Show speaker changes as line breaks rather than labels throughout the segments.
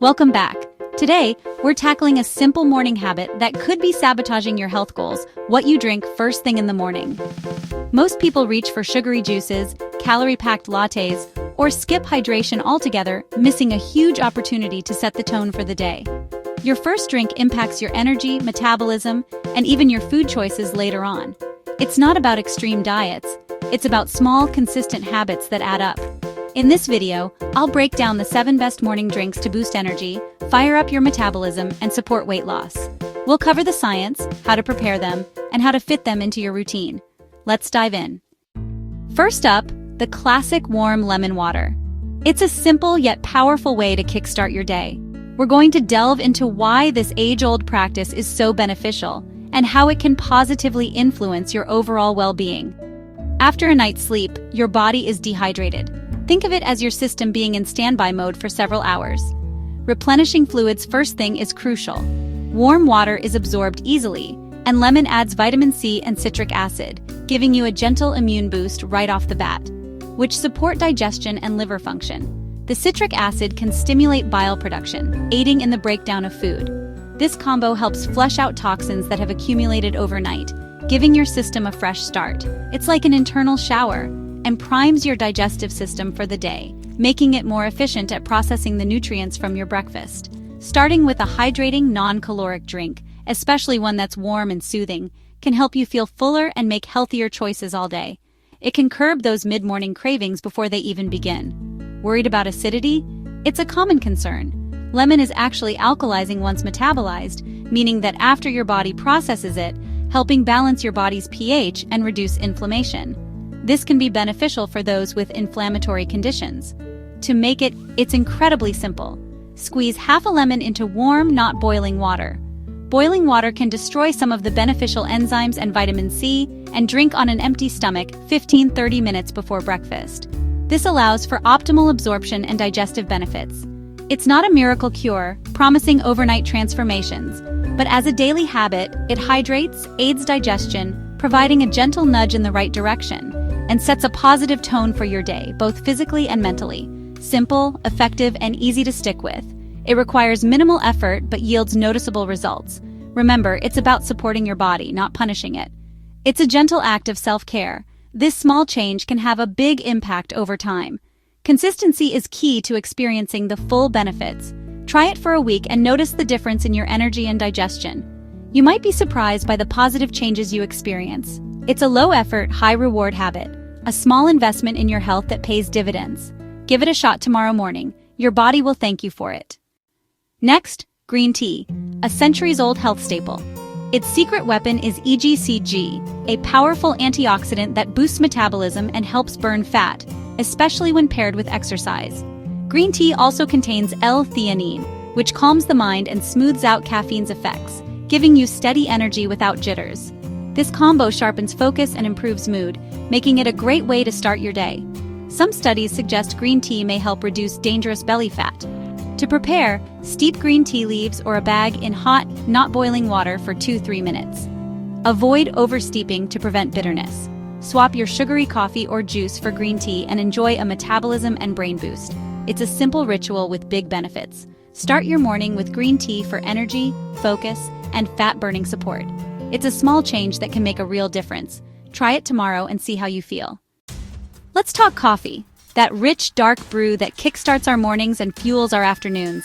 Welcome back. Today, we're tackling a simple morning habit that could be sabotaging your health goals: what you drink first thing in the morning. Most people reach for sugary juices, calorie-packed lattes, or skip hydration altogether, missing a huge opportunity to set the tone for the day. Your first drink impacts your energy, metabolism, and even your food choices later on. It's not about extreme diets, it's about small, consistent habits that add up. In this video, I'll break down the 7 best morning drinks to boost energy, fire up your metabolism, and support weight loss. We'll cover the science, how to prepare them, and how to fit them into your routine. Let's dive in. First up, the classic warm lemon water. It's a simple yet powerful way to kickstart your day. We're going to delve into why this age-old practice is so beneficial and how it can positively influence your overall well-being. After a night's sleep, your body is dehydrated. Think of it as your system being in standby mode for several hours. Replenishing fluids first thing is crucial. Warm water is absorbed easily, and lemon adds vitamin C and citric acid, giving you a gentle immune boost right off the bat, which support digestion and liver function. The citric acid can stimulate bile production, aiding in the breakdown of food. This combo helps flush out toxins that have accumulated overnight, giving your system a fresh start. It's like an internal shower, and primes your digestive system for the day, making it more efficient at processing the nutrients from your breakfast. Starting with a hydrating, non-caloric drink, especially one that's warm and soothing, can help you feel fuller and make healthier choices all day. It can curb those mid-morning cravings before they even begin. Worried about acidity? It's a common concern. Lemon is actually alkalizing once metabolized, meaning that after your body processes it, helping balance your body's pH and reduce inflammation. This can be beneficial for those with inflammatory conditions. To make it, it's incredibly simple. Squeeze half a lemon into warm, not boiling water. Boiling water can destroy some of the beneficial enzymes and vitamin C, and drink on an empty stomach 15-30 minutes before breakfast. This allows for optimal absorption and digestive benefits. It's not a miracle cure, promising overnight transformations, but as a daily habit, it hydrates, aids digestion, providing a gentle nudge in the right direction, and sets a positive tone for your day, both physically and mentally. Simple, effective, and easy to stick with. It requires minimal effort but yields noticeable results. Remember, it's about supporting your body, not punishing it. It's a gentle act of self-care. This small change can have a big impact over time. Consistency is key to experiencing the full benefits. Try it for a week and notice the difference in your energy and digestion. You might be surprised by the positive changes you experience. It's a low-effort, high-reward habit, a small investment in your health that pays dividends. Give it a shot tomorrow morning. Your body will thank you for it. Next, green tea, a centuries-old health staple. Its secret weapon is EGCG, a powerful antioxidant that boosts metabolism and helps burn fat, especially when paired with exercise. Green tea also contains L-theanine, which calms the mind and smooths out caffeine's effects, giving you steady energy without jitters. This combo sharpens focus and improves mood, making it a great way to start your day. Some studies suggest green tea may help reduce dangerous belly fat. To prepare, steep green tea leaves or a bag in hot, not boiling water for 2-3 minutes. Avoid oversteeping to prevent bitterness. Swap your sugary coffee or juice for green tea and enjoy a metabolism and brain boost. It's a simple ritual with big benefits. Start your morning with green tea for energy, focus, and fat-burning support. It's a small change that can make a real difference. Try it tomorrow and see how you feel. Let's talk coffee, that rich, dark brew that kickstarts our mornings and fuels our afternoons.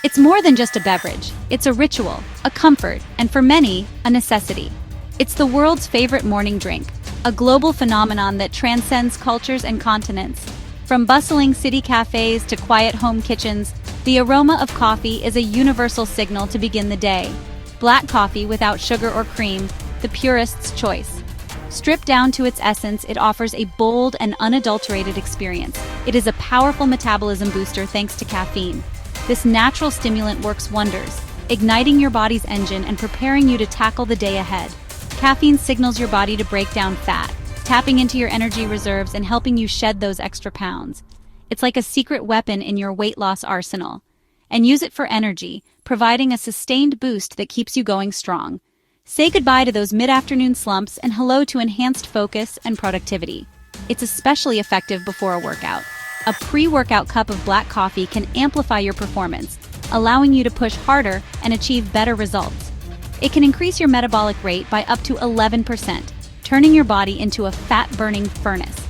It's more than just a beverage. It's a ritual, a comfort, and for many, a necessity. It's the world's favorite morning drink, a global phenomenon that transcends cultures and continents. From bustling city cafes to quiet home kitchens, the aroma of coffee is a universal signal to begin the day. Black coffee without sugar or cream, the purist's choice. Stripped down to its essence, it offers a bold and unadulterated experience. It is a powerful metabolism booster thanks to caffeine. This natural stimulant works wonders, igniting your body's engine and preparing you to tackle the day ahead. Caffeine signals your body to break down fat, tapping into your energy reserves and helping you shed those extra pounds. It's like a secret weapon in your weight loss arsenal. And use it for energy, providing a sustained boost that keeps you going strong. Say goodbye to those mid-afternoon slumps and hello to enhanced focus and productivity. It's especially effective before a workout. A pre-workout cup of black coffee can amplify your performance, allowing you to push harder and achieve better results. It can increase your metabolic rate by up to 11%, turning your body into a fat-burning furnace.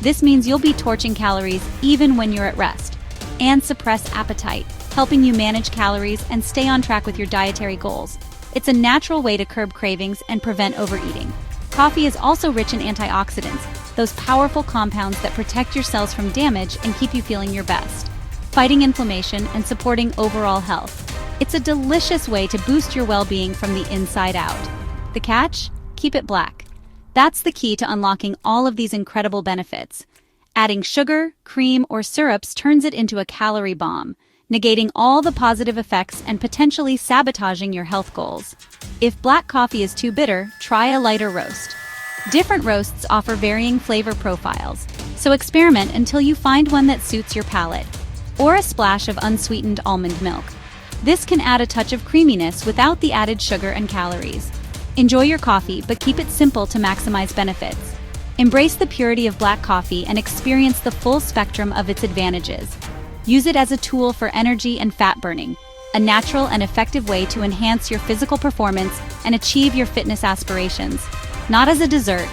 This means you'll be torching calories even when you're at rest, and suppress appetite, helping you manage calories and stay on track with your dietary goals. It's a natural way to curb cravings and prevent overeating. Coffee is also rich in antioxidants, those powerful compounds that protect your cells from damage and keep you feeling your best, fighting inflammation and supporting overall health. It's a delicious way to boost your well-being from the inside out. The catch? Keep it black. That's the key to unlocking all of these incredible benefits. Adding sugar, cream, or syrups turns it into a calorie bomb, negating all the positive effects and potentially sabotaging your health goals. If black coffee is too bitter, try a lighter roast. Different roasts offer varying flavor profiles, so experiment until you find one that suits your palate. Or a splash of unsweetened almond milk. This can add a touch of creaminess without the added sugar and calories. Enjoy your coffee, but keep it simple to maximize benefits. Embrace the purity of black coffee and experience the full spectrum of its advantages. Use it as a tool for energy and fat burning, a natural and effective way to enhance your physical performance and achieve your fitness aspirations. Not as a dessert.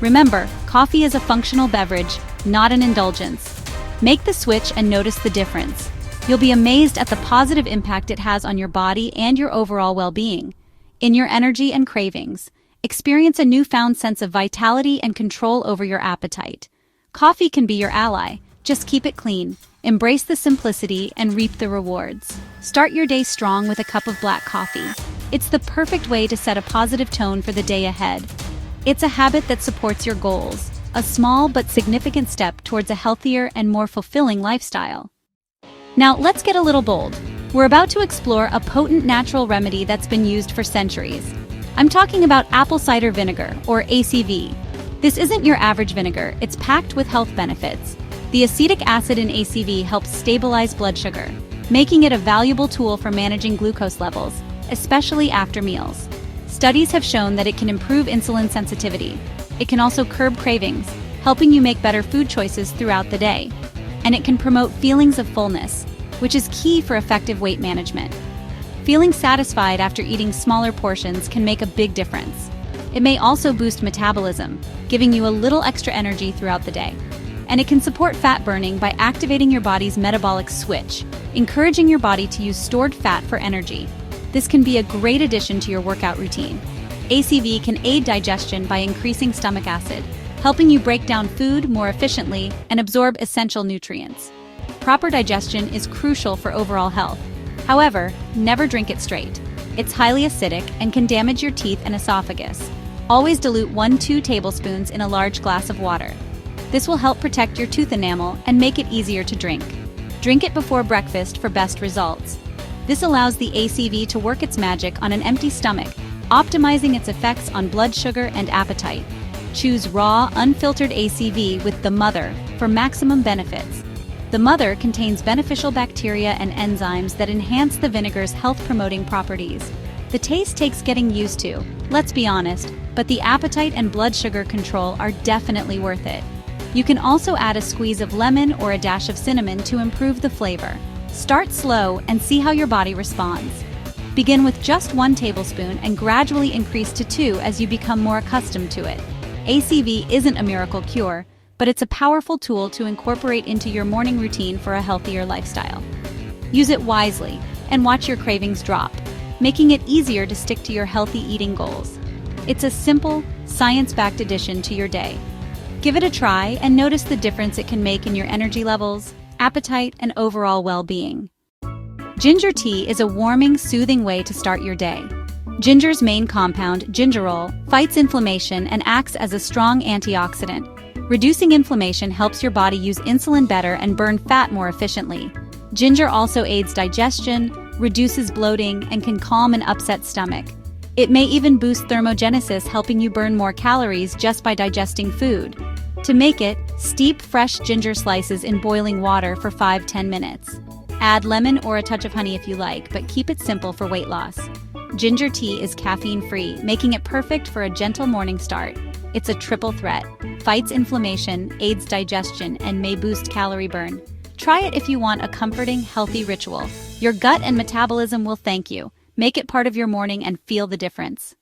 Remember, coffee is a functional beverage, not an indulgence. Make the switch and notice the difference. You'll be amazed at the positive impact it has on your body and your overall well-being. In your energy and cravings, experience a newfound sense of vitality and control over your appetite. Coffee can be your ally. Just keep it clean, embrace the simplicity, and reap the rewards. Start your day strong with a cup of black coffee. It's the perfect way to set a positive tone for the day ahead. It's a habit that supports your goals, a small but significant step towards a healthier and more fulfilling lifestyle. Now, let's get a little bold. We're about to explore a potent natural remedy that's been used for centuries. I'm talking about apple cider vinegar, or ACV. This isn't your average vinegar, it's packed with health benefits. The acetic acid in ACV helps stabilize blood sugar, making it a valuable tool for managing glucose levels, especially after meals. Studies have shown that it can improve insulin sensitivity. It can also curb cravings, helping you make better food choices throughout the day. And it can promote feelings of fullness, which is key for effective weight management. Feeling satisfied after eating smaller portions can make a big difference. It may also boost metabolism, giving you a little extra energy throughout the day. And it can support fat burning by activating your body's metabolic switch, encouraging your body to use stored fat for energy. This can be a great addition to your workout routine. ACV can aid digestion by increasing stomach acid, helping you break down food more efficiently and absorb essential nutrients. Proper digestion is crucial for overall health. However, never drink it straight. It's highly acidic and can damage your teeth and esophagus. Always dilute 1-2 tablespoons in a large glass of water. This will help protect your tooth enamel and make it easier to drink. Drink it before breakfast for best results. This allows the ACV to work its magic on an empty stomach, optimizing its effects on blood sugar and appetite. Choose raw, unfiltered ACV with the Mother for maximum benefits. The Mother contains beneficial bacteria and enzymes that enhance the vinegar's health-promoting properties. The taste takes getting used to, let's be honest, but the appetite and blood sugar control are definitely worth it. You can also add a squeeze of lemon or a dash of cinnamon to improve the flavor. Start slow and see how your body responds. Begin with just 1 tablespoon and gradually increase to 2 as you become more accustomed to it. ACV isn't a miracle cure, but it's a powerful tool to incorporate into your morning routine for a healthier lifestyle. Use it wisely and watch your cravings drop, making it easier to stick to your healthy eating goals. It's a simple, science-backed addition to your day. Give it a try and notice the difference it can make in your energy levels, appetite, and overall well-being. Ginger tea is a warming, soothing way to start your day. Ginger's main compound, gingerol, fights inflammation and acts as a strong antioxidant. Reducing inflammation helps your body use insulin better and burn fat more efficiently. Ginger also aids digestion, reduces bloating, and can calm an upset stomach. It may even boost thermogenesis, helping you burn more calories just by digesting food. To make it, steep fresh ginger slices in boiling water for 5-10 minutes. Add lemon or a touch of honey if you like, but keep it simple for weight loss. Ginger tea is caffeine-free, making it perfect for a gentle morning start. It's a triple threat: fights inflammation, aids digestion, and may boost calorie burn. Try it if you want a comforting, healthy ritual. Your gut and metabolism will thank you. Make it part of your morning and feel the difference.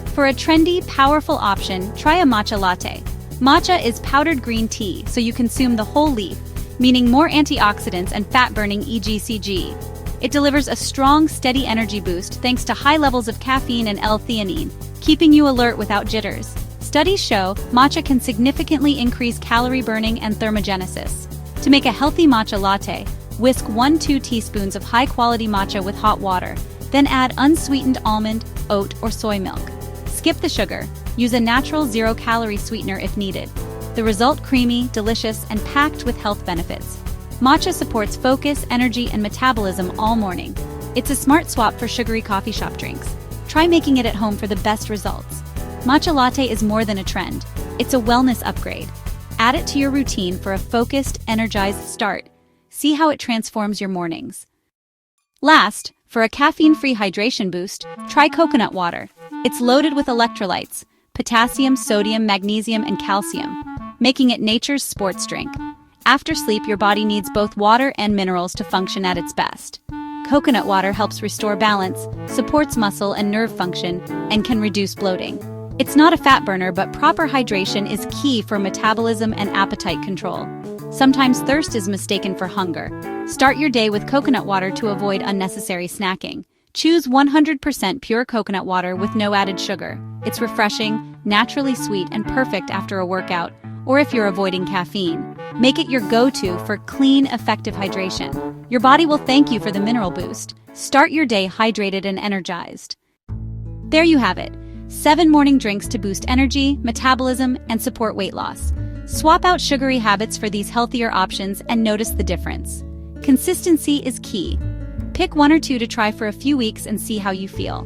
For a trendy, powerful option, try a matcha latte. Matcha is powdered green tea, so you consume the whole leaf, meaning more antioxidants and fat-burning EGCG. It delivers a strong, steady energy boost thanks to high levels of caffeine and L-theanine, keeping you alert without jitters. Studies show matcha can significantly increase calorie burning and thermogenesis. To make a healthy matcha latte, whisk 1-2 teaspoons of high-quality matcha with hot water, then add unsweetened almond, oat, or soy milk. Skip the sugar. Use a natural zero-calorie sweetener if needed. The result creamy, delicious, and packed with health benefits. Matcha supports focus, energy, and metabolism all morning. It's a smart swap for sugary coffee shop drinks. Try making it at home for the best results. Matcha latte is more than a trend. It's a wellness upgrade. Add it to your routine for a focused, energized start. See how it transforms your mornings. Last, for a caffeine-free hydration boost, try coconut water. It's loaded with electrolytes, potassium, sodium, magnesium, and calcium, making it nature's sports drink. After sleep, your body needs both water and minerals to function at its best. Coconut water helps restore balance, supports muscle and nerve function, and can reduce bloating. It's not a fat burner, but proper hydration is key for metabolism and appetite control. Sometimes thirst is mistaken for hunger. Start your day with coconut water to avoid unnecessary snacking. Choose 100% pure coconut water with no added sugar. It's refreshing, naturally sweet, and perfect after a workout, or if you're avoiding caffeine. Make it your go-to for clean, effective hydration. Your body will thank you for the mineral boost. Start your day hydrated and energized. There you have it. 7 morning drinks to boost energy, metabolism, and support weight loss. Swap out sugary habits for these healthier options and notice the difference. Consistency is key. Pick 1 or 2 to try for a few weeks and see how you feel.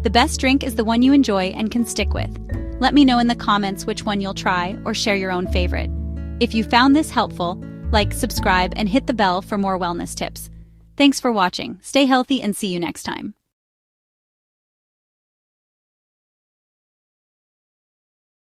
The best drink is the one you enjoy and can stick with. Let me know in the comments which one you'll try or share your own favorite. If you found this helpful, like, subscribe, and hit the bell for more wellness tips. Thanks for watching. Stay healthy and see you next time.